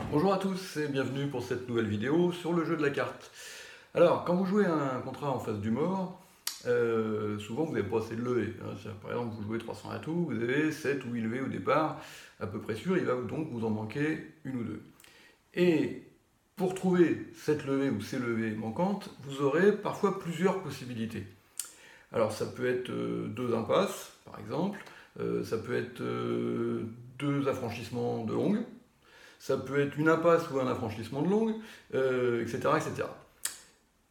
Bonjour à tous et bienvenue pour cette nouvelle vidéo sur le jeu de la carte. Alors, quand vous jouez un contrat en face du mort, souvent vous n'avez pas assez de levées. Par exemple, vous jouez 300 atouts, vous avez 7 ou 8 levées au départ, à peu près sûr, il va donc vous en manquer une ou deux. Et pour trouver cette levée ou ces levées manquantes, vous aurez parfois plusieurs possibilités. Alors ça peut être deux impasses, par exemple, ça peut être deux affranchissements de longue, ça peut être une impasse ou un affranchissement de longue, etc., etc.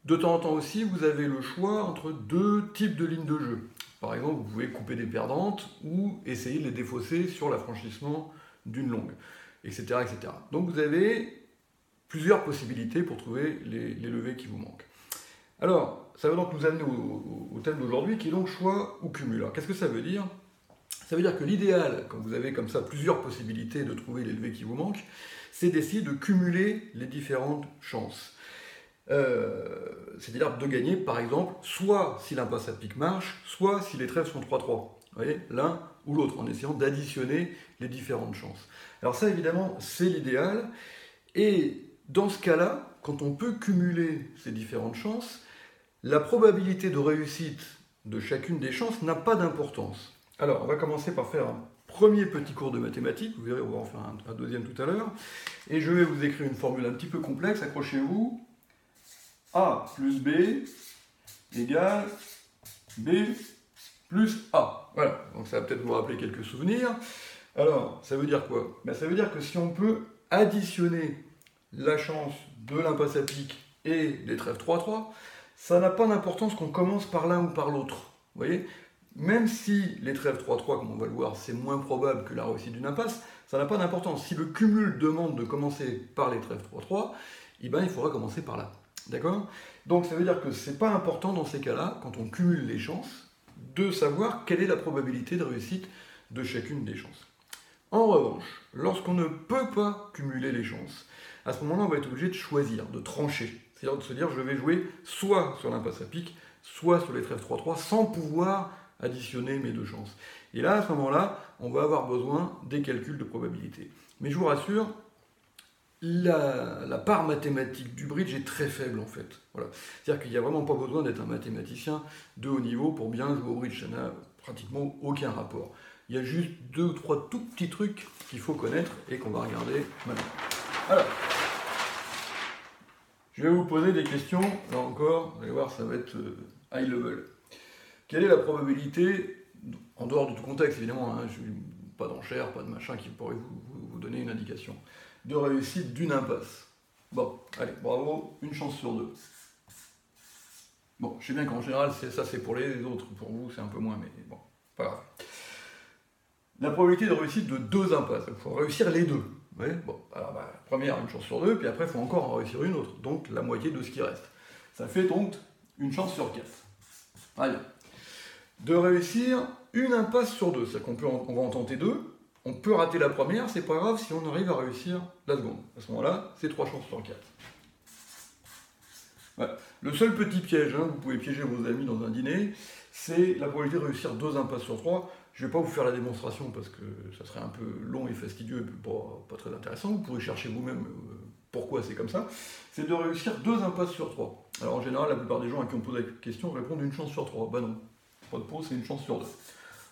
De temps en temps aussi, vous avez le choix entre deux types de lignes de jeu. Par exemple, vous pouvez couper des perdantes ou essayer de les défausser sur l'affranchissement d'une longue, etc., etc. Donc vous avez plusieurs possibilités pour trouver les levées qui vous manquent. Alors, ça va donc nous amener au thème d'aujourd'hui qui est donc choix ou cumul. Alors, qu'est-ce que ça veut dire? Ça veut dire que l'idéal, quand vous avez comme ça plusieurs possibilités de trouver les levées qui vous manquent, c'est d'essayer de cumuler les différentes chances. C'est-à-dire de gagner, par exemple, soit si l'impasse à pique marche, soit si les trèfles sont 3-3. Vous voyez, l'un ou l'autre, en essayant d'additionner les différentes chances. Alors ça, évidemment, c'est l'idéal. Et dans ce cas-là, quand on peut cumuler ces différentes chances, la probabilité de réussite de chacune des chances n'a pas d'importance. Alors, on va commencer par faire un premier petit cours de mathématiques. Vous verrez, on va en faire un deuxième tout à l'heure. Et je vais vous écrire une formule un petit peu complexe, accrochez-vous. A plus B égale B plus A. Voilà, donc ça va peut-être vous rappeler quelques souvenirs. Alors, ça veut dire quoi? Ça veut dire que si on peut additionner la chance de l'impasse à pique et des trèfles 3-3, ça n'a pas d'importance qu'on commence par l'un ou par l'autre. Vous voyez? Même si les trèfles 3-3, comme on va le voir, c'est moins probable que la réussite d'une impasse, ça n'a pas d'importance. Si le cumul demande de commencer par les trèfles 3-3, il faudra commencer par là. D'accord? Donc ça veut dire que c'est pas important dans ces cas-là, quand on cumule les chances, de savoir quelle est la probabilité de réussite de chacune des chances. En revanche, lorsqu'on ne peut pas cumuler les chances, à ce moment-là, on va être obligé de choisir, de trancher. C'est-à-dire de se dire, je vais jouer soit sur l'impasse à pique, soit sur les trèfles 3-3, sans pouvoir additionner mes deux chances. Et là, à ce moment-là, on va avoir besoin des calculs de probabilité. Mais je vous rassure, la part mathématique du bridge est très faible en fait. Voilà. C'est-à-dire qu'il n'y a vraiment pas besoin d'être un mathématicien de haut niveau pour bien jouer au bridge. Ça n'a pratiquement aucun rapport. Il y a juste deux ou trois tout petits trucs qu'il faut connaître et qu'on va regarder maintenant. Alors, je vais vous poser des questions, là encore, vous allez voir, ça va être high level. Quelle est la probabilité, en dehors de tout contexte évidemment, pas d'enchères, pas de machin qui pourrait vous donner une indication, de réussite d'une impasse? Bon, allez, bravo, une chance sur deux. Bon, je sais bien qu'en général, ça c'est pour les autres, pour vous c'est un peu moins, mais bon, pas grave. La probabilité de réussite de deux impasses, il faut réussir les deux. Ouais, bon, alors première, une chance sur deux, puis après il faut encore en réussir une autre, donc la moitié de ce qui reste. Ça fait donc une chance sur quatre. Allez. De réussir une impasse sur deux, c'est-à-dire qu'on va en tenter deux, on peut rater la première, c'est pas grave si on arrive à réussir la seconde. À ce moment-là, c'est 3 chances sur 4. Ouais. Le seul petit piège, vous pouvez piéger vos amis dans un dîner, c'est la probabilité de réussir 2 impasses sur 3. Je ne vais pas vous faire la démonstration parce que ça serait un peu long et fastidieux et pas très intéressant. Vous pourrez chercher vous-même pourquoi c'est comme ça. C'est de réussir 2 impasses sur 3. Alors en général, la plupart des gens à qui on pose la question répondent une chance sur 3. Bah non, pas de pause, c'est une chance sur 2.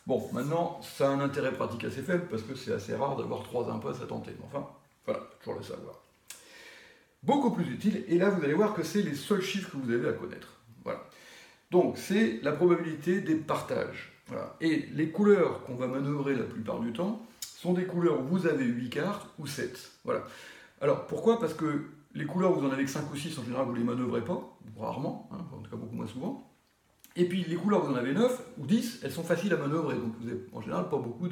Bon, maintenant, ça a un intérêt pratique assez faible parce que c'est assez rare d'avoir 3 impasses à tenter. Mais enfin, voilà, toujours le savoir. Beaucoup plus utile, et là vous allez voir que c'est les seuls chiffres que vous avez à connaître. Voilà. Donc c'est la probabilité des partages. Voilà. Et les couleurs qu'on va manœuvrer la plupart du temps sont des couleurs où vous avez 8 cartes ou 7. Voilà. Alors pourquoi? Parce que les couleurs où vous en avez que 5 ou 6, en général vous ne les manœuvrez pas, rarement, en tout cas beaucoup moins souvent. Et puis les couleurs où vous en avez 9 ou 10, elles sont faciles à manœuvrer, donc vous n'avez en général pas beaucoup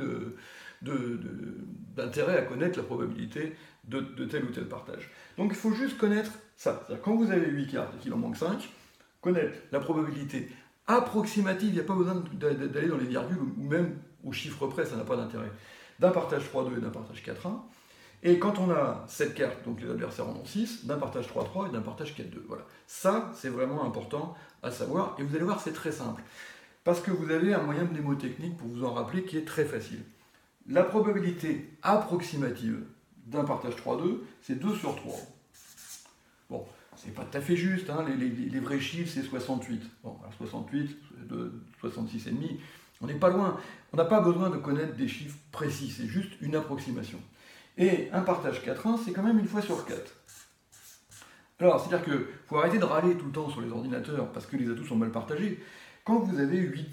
d'intérêt à connaître la probabilité de tel ou tel partage. Donc il faut juste connaître ça. C'est-à-dire quand vous avez 8 cartes et qu'il en manque 5, connaître la probabilité approximative, il n'y a pas besoin d'aller dans les virgules ou même au chiffre près, ça n'a pas d'intérêt, d'un partage 3-2 et d'un partage 4-1. Et quand on a 7 cartes, donc les adversaires en ont 6, d'un partage 3-3 et d'un partage 4-2. Voilà. Ça, c'est vraiment important à savoir. Et vous allez voir, c'est très simple. Parce que vous avez un moyen mnémotechnique pour vous en rappeler qui est très facile. La probabilité approximative d'un partage 3-2, c'est 2 sur 3. Bon, c'est pas tout à fait juste, hein, les vrais chiffres, c'est 68. Bon, alors 68, 66,5, on n'est pas loin. On n'a pas besoin de connaître des chiffres précis, c'est juste une approximation. Et un partage 4-1, c'est quand même une fois sur 4. Alors, c'est-à-dire qu'il faut arrêter de râler tout le temps sur les ordinateurs parce que les atouts sont mal partagés. Quand vous avez 8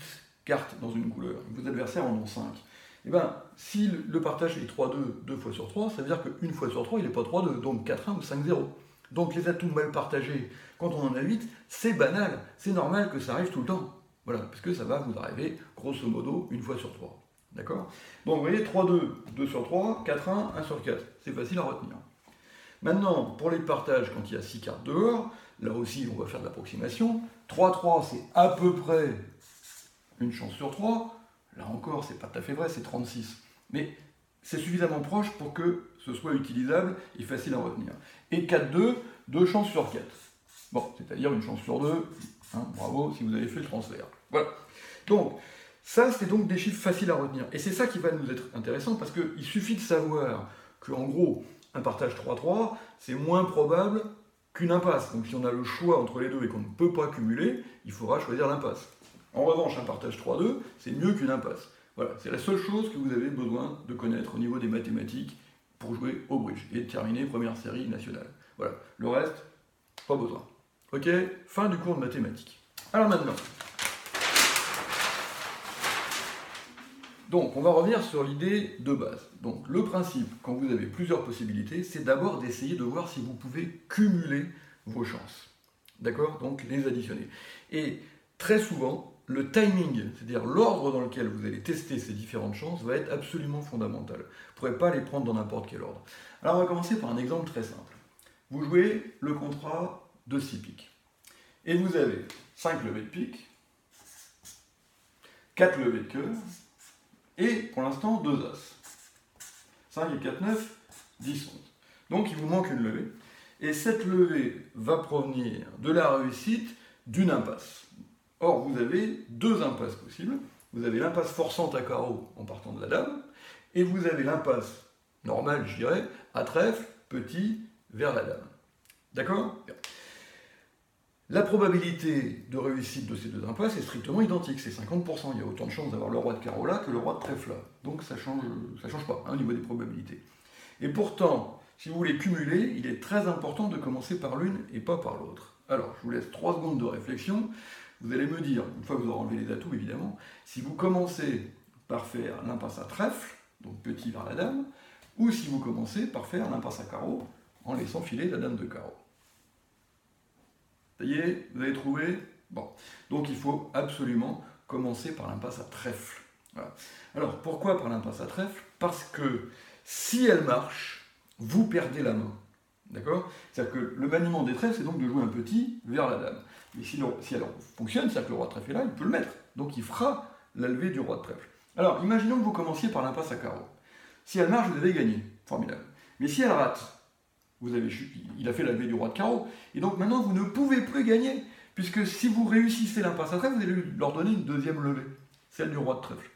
cartes dans une couleur, vos adversaires en ont 5, et bien, si le partage est 3-2, 2 fois sur 3, ça veut dire qu'une fois sur 3, il n'est pas 3-2, donc 4-1 ou 5-0. Donc les atouts mal partagés, quand on en a 8, c'est banal, c'est normal que ça arrive tout le temps. Voilà, parce que ça va vous arriver, grosso modo, une fois sur 3. D'accord? Donc vous voyez, 3-2, 2 sur 3, 4-1, 1 sur 4. C'est facile à retenir. Maintenant, pour les partages, quand il y a 6 cartes dehors, là aussi, on va faire de l'approximation. 3-3, c'est à peu près une chance sur 3. Là encore, c'est pas tout à fait vrai, c'est 36. Mais c'est suffisamment proche pour que ce soit utilisable et facile à retenir. Et 4-2, 2 chances sur 4. Bon, c'est-à-dire une chance sur 2. Hein, bravo si vous avez fait le transfert. Voilà. Donc, ça, c'est donc des chiffres faciles à retenir. Et c'est ça qui va nous être intéressant, parce qu'il suffit de savoir qu'en gros, un partage 3-3, c'est moins probable qu'une impasse. Donc si on a le choix entre les deux et qu'on ne peut pas cumuler, il faudra choisir l'impasse. En revanche, un partage 3-2, c'est mieux qu'une impasse. Voilà, c'est la seule chose que vous avez besoin de connaître au niveau des mathématiques pour jouer au bridge et terminer première série nationale. Voilà, le reste, pas besoin. Ok, fin du cours de mathématiques. Alors maintenant, donc on va revenir sur l'idée de base. Donc le principe, quand vous avez plusieurs possibilités, c'est d'abord d'essayer de voir si vous pouvez cumuler vos chances. D'accord? Donc les additionner. Et très souvent, le timing, c'est-à-dire l'ordre dans lequel vous allez tester ces différentes chances, va être absolument fondamental. Vous ne pourrez pas les prendre dans n'importe quel ordre. Alors on va commencer par un exemple très simple. Vous jouez le contrat de 6 piques. Et vous avez 5 levées de pique, 4 levées de cœur, et pour l'instant 2 as. 5 et 4, 9, 10, 11. Donc il vous manque une levée. Et cette levée va provenir de la réussite d'une impasse. Or, vous avez 2 impasses possibles. Vous avez l'impasse forçante à carreau en partant de la dame, et vous avez l'impasse normale, je dirais, à trèfle, petit, vers la dame. D'accord? La probabilité de réussite de ces 2 impasses est strictement identique, c'est 50%. Il y a autant de chances d'avoir le roi de carreau là que le roi de trèfle là. Donc ça change pas au niveau des probabilités. Et pourtant, si vous voulez cumuler, il est très important de commencer par l'une et pas par l'autre. Alors, je vous laisse 3 secondes de réflexion. Vous allez me dire, une fois que vous aurez enlevé les atouts évidemment, si vous commencez par faire l'impasse à trèfle, donc petit vers la dame, ou si vous commencez par faire l'impasse à carreau en laissant filer la dame de carreau. Ça y est, vous avez trouvé? Bon. Donc il faut absolument commencer par l'impasse à trèfle. Voilà. Alors pourquoi par l'impasse à trèfle? Parce que si elle marche, vous perdez la main. D'accord? C'est-à-dire que le maniement des trèfles, c'est donc de jouer un petit vers la dame. Mais si elle fonctionne, c'est-à-dire que le roi de trèfle est là, il peut le mettre. Donc il fera la levée du roi de trèfle. Alors imaginons que vous commenciez par l'impasse à carreau. Si elle marche, vous avez gagné. Formidable. Mais si elle rate, il a fait la levée du roi de carreau, et donc maintenant vous ne pouvez plus gagner, puisque si vous réussissez l'impasse à trèfle, vous allez leur donner une deuxième levée, celle du roi de trèfle.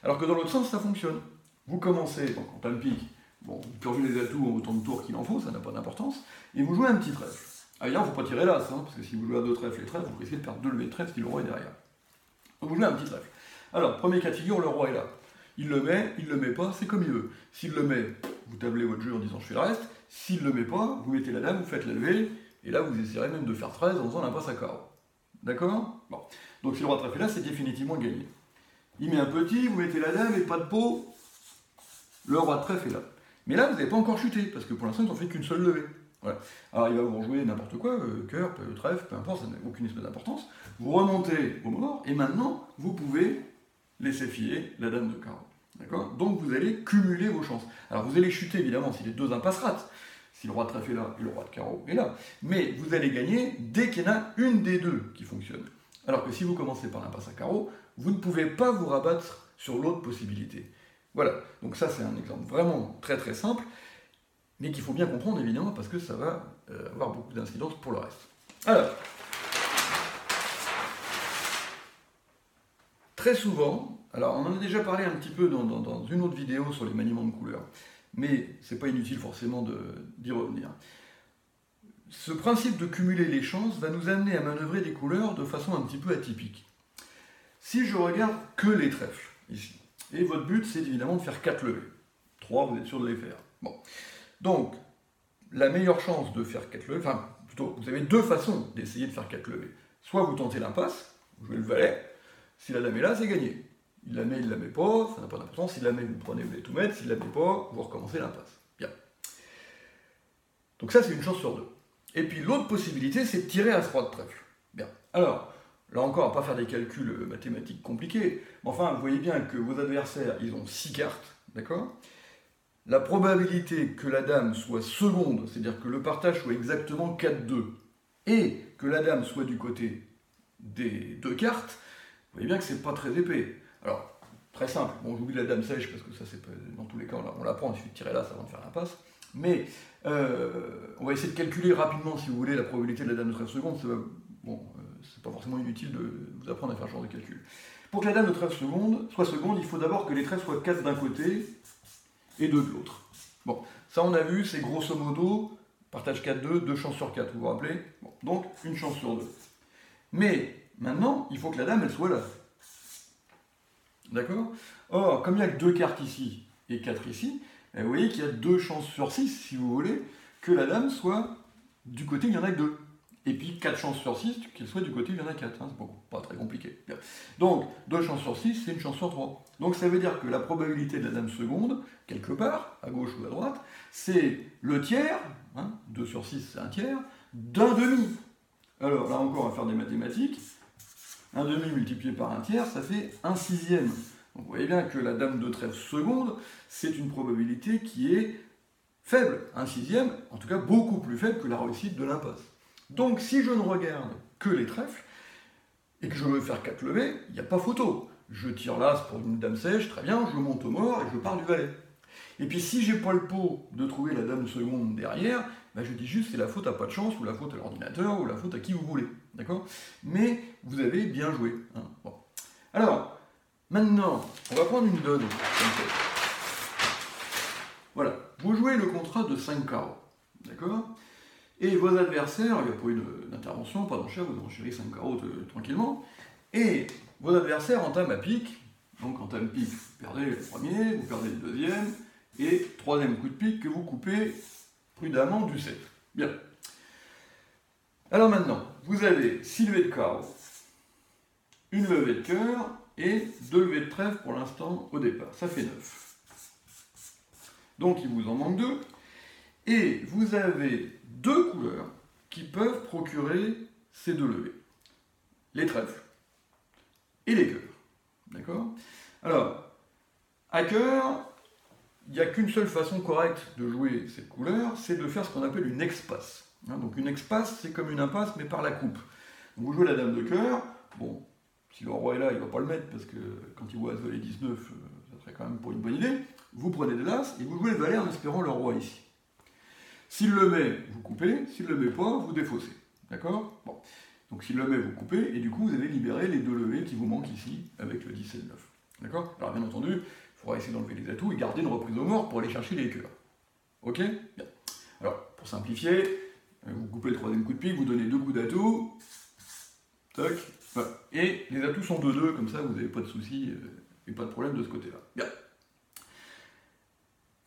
Alors que dans l'autre sens, ça fonctionne. Vous commencez, donc en plein pique, bon, vous purgez les atouts en autant de tours qu'il en faut, ça n'a pas d'importance, et vous jouez un petit trèfle. Ailleurs, il ne faut pas tirer l'as, hein, parce que si vous jouez à 2 trèfles et trèfles, vous risquez de perdre 2 levées de trèfle si le roi est derrière. Donc vous jouez un petit trèfle. Alors, premier cas de figure, le roi est là. Il le met pas, c'est comme il veut. S'il le met, vous tablez votre jeu en disant je fais le reste. S'il ne le met pas, vous mettez la dame, vous faites la levée, et là vous essayerez même de faire 13 en faisant l'impasse à carreau. D'accord? Bon. Donc si le roi de trèfle est là, c'est définitivement gagné. Il met un petit, vous mettez la dame et pas de pot, le roi de trèfle est là. Mais là, vous n'avez pas encore chuté, parce que pour l'instant, ils n'ont fait qu'une seule levée. Voilà. Alors il va vous jouer n'importe quoi, cœur, trèfle, peu importe, ça n'a aucune espèce d'importance. Vous remontez au mort, et maintenant, vous pouvez laisser filer la dame de carreau. D'accord? Donc vous allez cumuler vos chances. Alors vous allez chuter évidemment si les 2 impasses ratent, si le roi de trèfle est là et le roi de carreau est là, mais vous allez gagner dès qu'il y en a une des 2 qui fonctionne. Alors que si vous commencez par l'impasse à carreau, vous ne pouvez pas vous rabattre sur l'autre possibilité. Voilà, donc ça c'est un exemple vraiment très très simple, mais qu'il faut bien comprendre évidemment parce que ça va avoir beaucoup d'incidence pour le reste. Alors, très souvent, alors on en a déjà parlé un petit peu dans une autre vidéo sur les maniements de couleurs, mais c'est pas inutile forcément d'y revenir. Ce principe de cumuler les chances va nous amener à manœuvrer des couleurs de façon un petit peu atypique. Si je regarde que les trèfles, ici, et votre but c'est évidemment de faire 4 levées. 3, vous êtes sûr de les faire. Bon. Donc, la meilleure chance de faire 4 levées, enfin, plutôt, vous avez 2 façons d'essayer de faire 4 levées. Soit vous tentez l'impasse, vous jouez le valet, si la dame est là, c'est gagné. Il la met pas, ça n'a pas d'importance. S'il la met, vous prenez, vous allez tout mettre. S'il la met pas, vous recommencez l'impasse. Bien. Donc ça, c'est une chance sur 2. Et puis l'autre possibilité, c'est de tirer As-Roi de trèfle. Bien. Alors, là encore, on va pas faire des calculs mathématiques compliqués, mais enfin, vous voyez bien que vos adversaires, ils ont 6 cartes, d'accord? La probabilité que la dame soit seconde, c'est-à-dire que le partage soit exactement 4-2, et que la dame soit du côté des 2 cartes, vous voyez bien que c'est pas très épais. Alors, très simple, bon, j'oublie la dame sèche, parce que ça, c'est pas, dans tous les cas, on la prend, il suffit de tirer là, avant de faire l'impasse, mais on va essayer de calculer rapidement, si vous voulez, la probabilité de la dame de trèfle seconde. C'est pas forcément inutile de vous apprendre à faire ce genre de calcul. Pour que la dame de trèfle soit seconde, il faut d'abord que les trèfles soient 4 d'un côté et 2 de l'autre. Bon, ça on a vu, c'est grosso modo, partage 4-2, 2 chances sur 4, vous vous rappelez? Bon, donc, une chance sur 2. Mais, maintenant, il faut que la dame, elle soit là. D'accord? Or, comme il n'y a que 2 cartes ici et 4 ici, vous voyez qu'il y a 2 chances sur 6, si vous voulez, que la dame soit du côté où il n'y en a que 2. Et puis 4 chances sur 6 qu'elle soit du côté où il y en a 4. Hein, c'est pas très compliqué. Bien. Donc, 2 chances sur 6, c'est une chance sur 3. Donc ça veut dire que la probabilité de la dame seconde, quelque part, à gauche ou à droite, c'est le tiers, hein, 2 sur 6 c'est un tiers, d'un demi. Alors là encore, on va faire des mathématiques. Un demi multiplié par un tiers, ça fait 1/6. Donc vous voyez bien que la dame de trèfle seconde, c'est une probabilité qui est faible. 1/6, en tout cas beaucoup plus faible que la réussite de l'impasse. Donc si je ne regarde que les trèfles, et que je veux faire 4 levées, il n'y a pas photo. Je tire l'as pour une dame sèche, très bien, je monte au mort et je pars du valet. Et puis si j'ai pas le pot de trouver la dame seconde derrière, ben je dis juste c'est la faute à pas de chance, ou la faute à l'ordinateur, ou la faute à qui vous voulez. D'accord? Mais vous avez bien joué. Hein. Bon. Alors, maintenant, on va prendre une donne. Voilà, vous jouez le contrat de 5 carreaux. D'accord? Et vos adversaires, il n'y a pas une intervention, pas d'enchère, vous enchérez 5 carreaux tranquillement, et vos adversaires entament à pique, donc entament pique, vous perdez le premier, vous perdez le deuxième, et troisième coup de pique que vous coupez prudemment du 7. Bien. Alors maintenant, vous avez 6 levées de carreau, une levée de cœur, et 2 levées de trèfle pour l'instant au départ. Ça fait 9. Donc il vous en manque 2. Et vous avez 2 couleurs qui peuvent procurer ces 2 levées. Les trèfles et les cœurs. D'accord? Alors, à cœur, il n'y a qu'une seule façon correcte de jouer cette couleur, c'est de faire ce qu'on appelle une expasse. Donc une expasse, c'est comme une impasse, mais par la coupe. Donc vous jouez la dame de cœur, bon, si le roi est là, il ne va pas le mettre, parce que quand il voit As valet 19, ça serait quand même pour une bonne idée. Vous prenez de l'As, et vous jouez le valet en espérant le roi ici. S'il le met, vous coupez. S'il ne le met pas, vous défaussez. D'accord? Bon. Donc s'il le met, vous coupez. Et du coup, vous avez libéré les 2 levées qui vous manquent ici, avec le 10 et le 9. D'accord? Alors bien entendu, il faudra essayer d'enlever les atouts et garder une reprise au mort pour aller chercher les cœurs. Ok? Bien. Alors, pour simplifier, vous coupez le 3e coup de pique, vous donnez 2 coups d'atout. Toc. Voilà. Et les atouts sont 2-2, comme ça, vous n'avez pas de soucis et pas de problème de ce côté-là. Bien.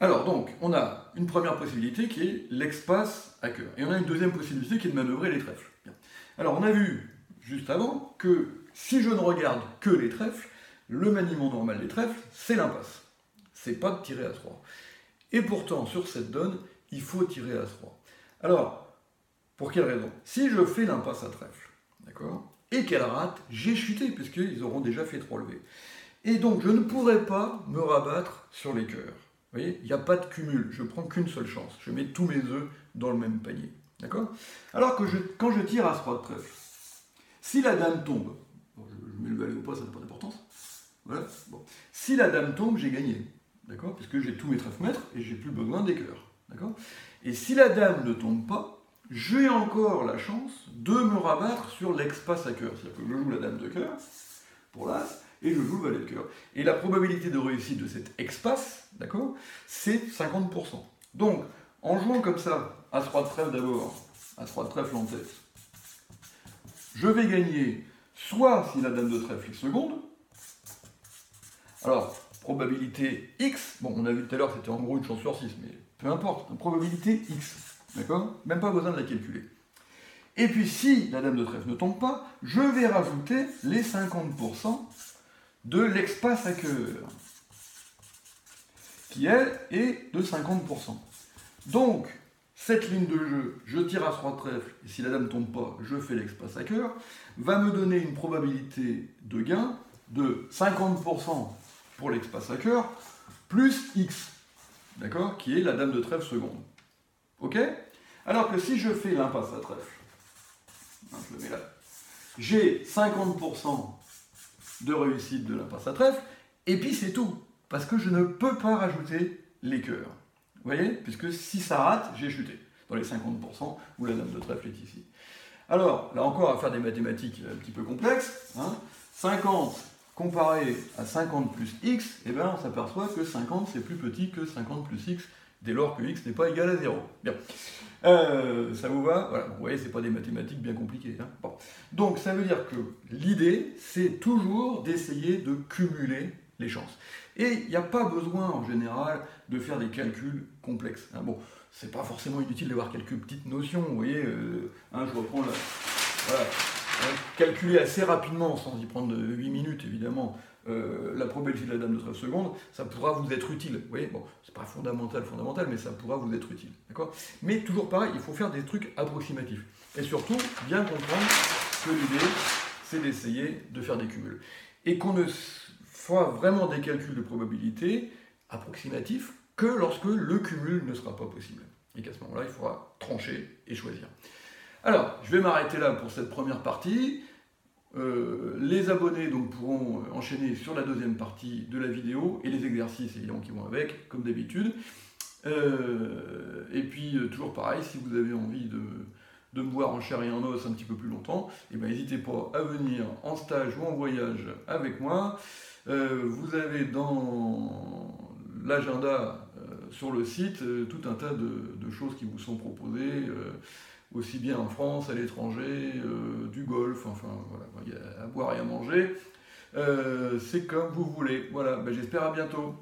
Alors donc, on a une première possibilité qui est l'expasse à cœur. Et on a une deuxième possibilité qui est de manœuvrer les trèfles. Bien. Alors on a vu, juste avant, que si je ne regarde que les trèfles, le maniement normal des trèfles, c'est l'impasse. C'est pas de tirer As-Roi. Et pourtant, sur cette donne, il faut tirer As-Roi. Alors, pour quelle raison? Si je fais l'impasse à trèfle, d'accord, et qu'elle rate, j'ai chuté, puisqu'ils auront déjà fait 3 levées. Et donc, je ne pourrai pas me rabattre sur les cœurs. Vous voyez, il n'y a pas de cumul, je prends qu'une seule chance, je mets tous mes œufs dans le même panier. D'accord? Alors que quand je tire As-Roi de trèfle, si la dame tombe, bon, je mets le valet ou pas, ça n'a pas d'importance, voilà, bon. Si la dame tombe, j'ai gagné, d'accord? Puisque j'ai tous mes trèfles maîtres et j'ai plus besoin des cœurs, d'accord? Et si la dame ne tombe pas, j'ai encore la chance de me rabattre sur l'expasse à cœur, c'est-à-dire que je joue la dame de cœur, pour l'As, et je joue le valet de cœur. Et la probabilité de réussite de cet expasse, d'accord, c'est 50%. Donc, en jouant comme ça, As-Roi de trèfle d'abord, As-Roi de trèfle en tête, je vais gagner soit si la dame de trèfle est seconde, alors, probabilité X, bon, on a vu tout à l'heure, c'était en gros une chance sur 6, mais peu importe, une probabilité X, d'accord? Même pas besoin de la calculer. Et puis, si la dame de trèfle ne tombe pas, je vais rajouter les 50% de l'expasse à cœur, qui, elle, est de 50%. Donc, cette ligne de jeu, je tire As-Roi de trèfle, et si la dame ne tombe pas, je fais l'expasse à cœur, va me donner une probabilité de gain de 50% pour l'expasse à cœur, plus X, d'accord, qui est la dame de trèfle seconde. Ok? Alors que si je fais l'impasse à trèfle, je le mets là, j'ai 50% de réussite de l'impasse à trèfle, et puis c'est tout, parce que je ne peux pas rajouter les cœurs. Vous voyez? Puisque si ça rate, j'ai chuté, dans les 50% où la dame de trèfle est ici. Alors, là encore, à faire des mathématiques un petit peu complexes, 50 comparé à 50 plus x, eh bien, on s'aperçoit que 50 c'est plus petit que 50 plus x, dès lors que x n'est pas égal à 0. Bien. Ça vous va? Voilà, vous voyez, c'est pas des mathématiques bien compliquées. Bon. Donc, ça veut dire que l'idée, c'est toujours d'essayer de cumuler les chances. Et il n'y a pas besoin, en général, de faire des calculs complexes. Bon, c'est pas forcément inutile d'avoir quelques petites notions, vous voyez, je reprends là, voilà, calculer assez rapidement, sans y prendre 8 minutes évidemment, la probabilité de la dame de trèfle seconde, ça pourra vous être utile, vous voyez, bon, c'est pas fondamental, mais ça pourra vous être utile, d'accord? Mais toujours pareil, il faut faire des trucs approximatifs, et surtout, bien comprendre que l'idée, c'est d'essayer de faire des cumuls, et qu'on ne fera vraiment des calculs de probabilité approximatifs, que lorsque le cumul ne sera pas possible. Et qu'à ce moment-là, il faudra trancher et choisir. Alors, je vais m'arrêter là pour cette première partie. Les abonnés donc, pourront enchaîner sur la deuxième partie de la vidéo et les exercices évidemment qui vont avec, comme d'habitude. Et puis, toujours pareil, si vous avez envie de me voir en chair et en os un petit peu plus longtemps, n'hésitez pas à venir en stage ou en voyage avec moi. Vous avez dans l'agenda sur le site tout un tas de choses qui vous sont proposées, aussi bien en France, à l'étranger, du golf, enfin voilà, il y a à boire et à manger. C'est comme vous voulez. Voilà, j'espère à bientôt.